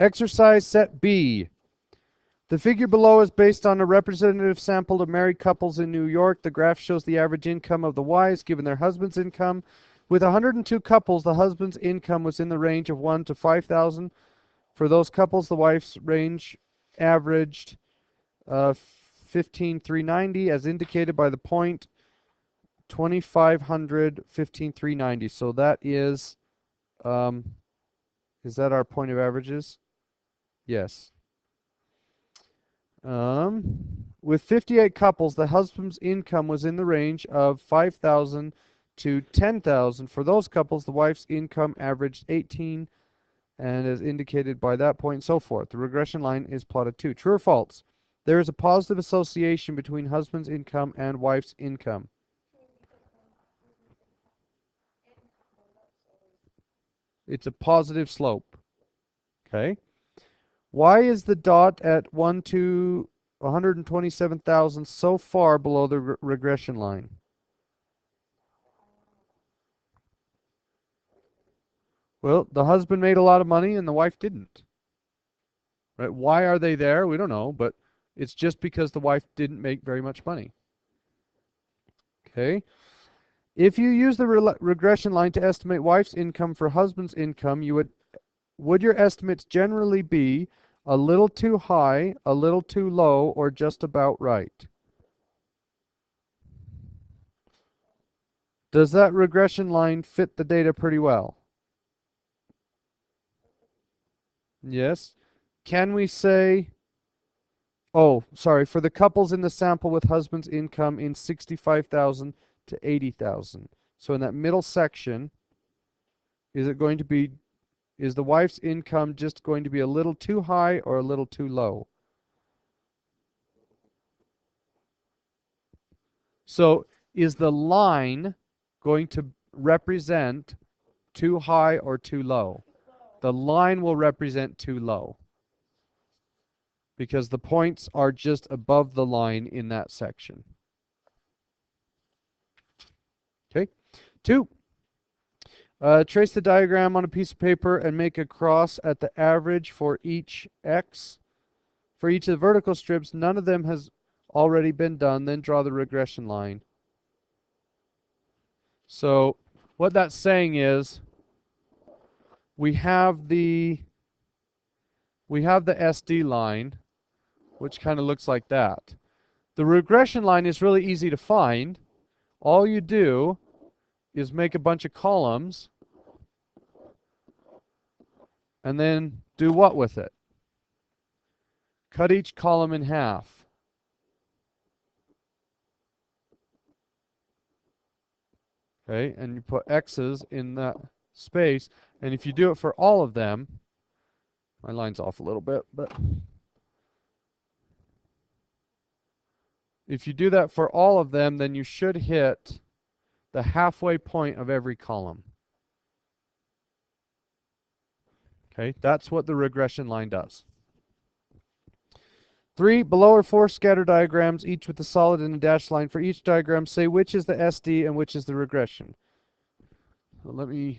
Exercise set B. The figure below is based on a representative sample of married couples in New York. The graph shows the average income of the wives given their husband's income. With 102 couples, the husband's income was in the range of 1 to 5,000. For those couples, the wife's range averaged 15,390 as indicated by the point 2,500, 15,390. So that is that our point of averages? Yes. With 58 couples, the husband's income was in the range of 5,000 to 10,000. For those couples, the wife's income averaged 18, and as indicated by that point, and so forth. The regression line is plotted too. True or false? There is a positive association between husband's income and wife's income. It's a positive slope. Okay. Why is the dot at 1 to 127,000 so far below the regression line? Well, the husband made a lot of money and the wife didn't. Right? Why are they there? We don't know, but it's just because the wife didn't make very much money. Okay. If you use the regression line to estimate wife's income for husband's income, you would your estimates generally be a little too high, a little too low, or just about right? Does that regression line fit the data pretty well? Yes. Can we say, oh, sorry, for the couples in the sample with husband's income in 65,000 to 80,000. So in that middle section, is the wife's income just going to be a little too high or a little too low? So is the line going to represent too high or too low? The line will represent too low because the points are just above the line in that section. Okay. 2. Trace the diagram on a piece of paper and make a cross at the average for each x. For each of the vertical strips, none of them has already been done. Then draw the regression line. So what that's saying is we have the SD line, which kind of looks like that. The regression line is really easy to find. All you do is make a bunch of columns and then do what with it? Cut each column in half. Okay, and you put X's in that space. And if you do it for all of them, my line's off a little bit, but if you do that for all of them, then you should hit the halfway point of every column. Okay, that's what the regression line does. 3, below are 4 scatter diagrams, each with a solid and a dashed line. For each diagram, say which is the SD and which is the regression. So let me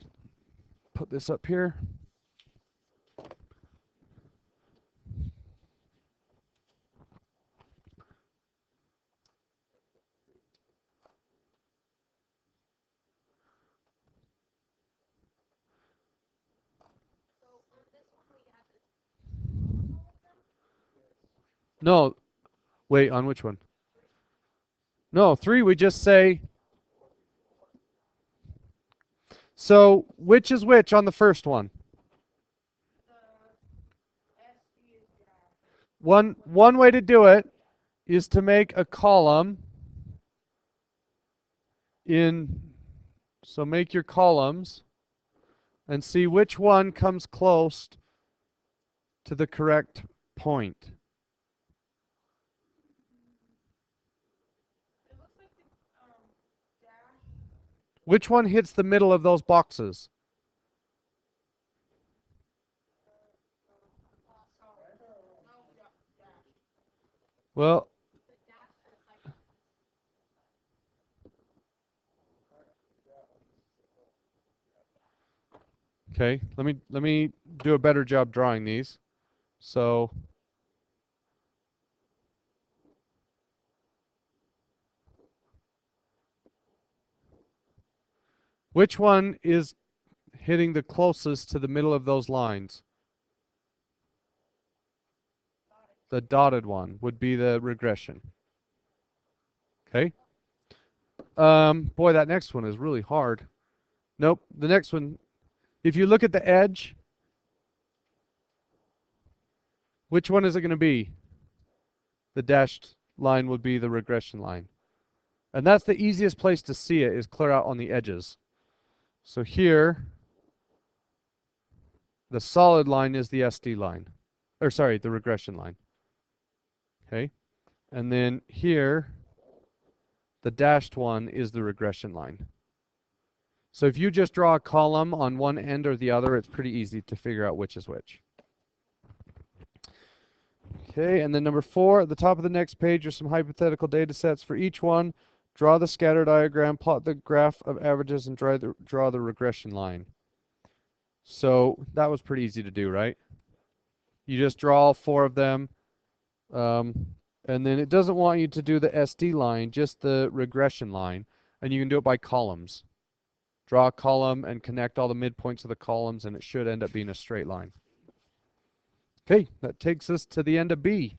put this up here. No, wait, on which one? No, 3, we just say, so which is which on the first one? One way to do it is to make a column so make your columns and see which one comes close to the correct point. Which one hits the middle of those boxes? Well, okay, let me do a better job drawing these. So which one is hitting the closest to the middle of those lines? The dotted one would be the regression. Okay. Boy, that next one is really hard. Nope. The next one, if you look at the edge, which one is it going to be? The dashed line would be the regression line. And that's the easiest place to see it, is clear out on the edges. So here, the solid line is the SD line. Or sorry, the regression line. Okay. And then here, the dashed one is the regression line. So if you just draw a column on one end or the other, it's pretty easy to figure out which is which. Okay, and then number 4, at the top of the next page are some hypothetical data sets. For each one, draw the scatter diagram, plot the graph of averages, and draw the regression line. So that was pretty easy to do, right? You just draw all 4 of them, and then it doesn't want you to do the SD line, just the regression line, and you can do it by columns. Draw a column and connect all the midpoints of the columns, and it should end up being a straight line. Okay, that takes us to the end of B.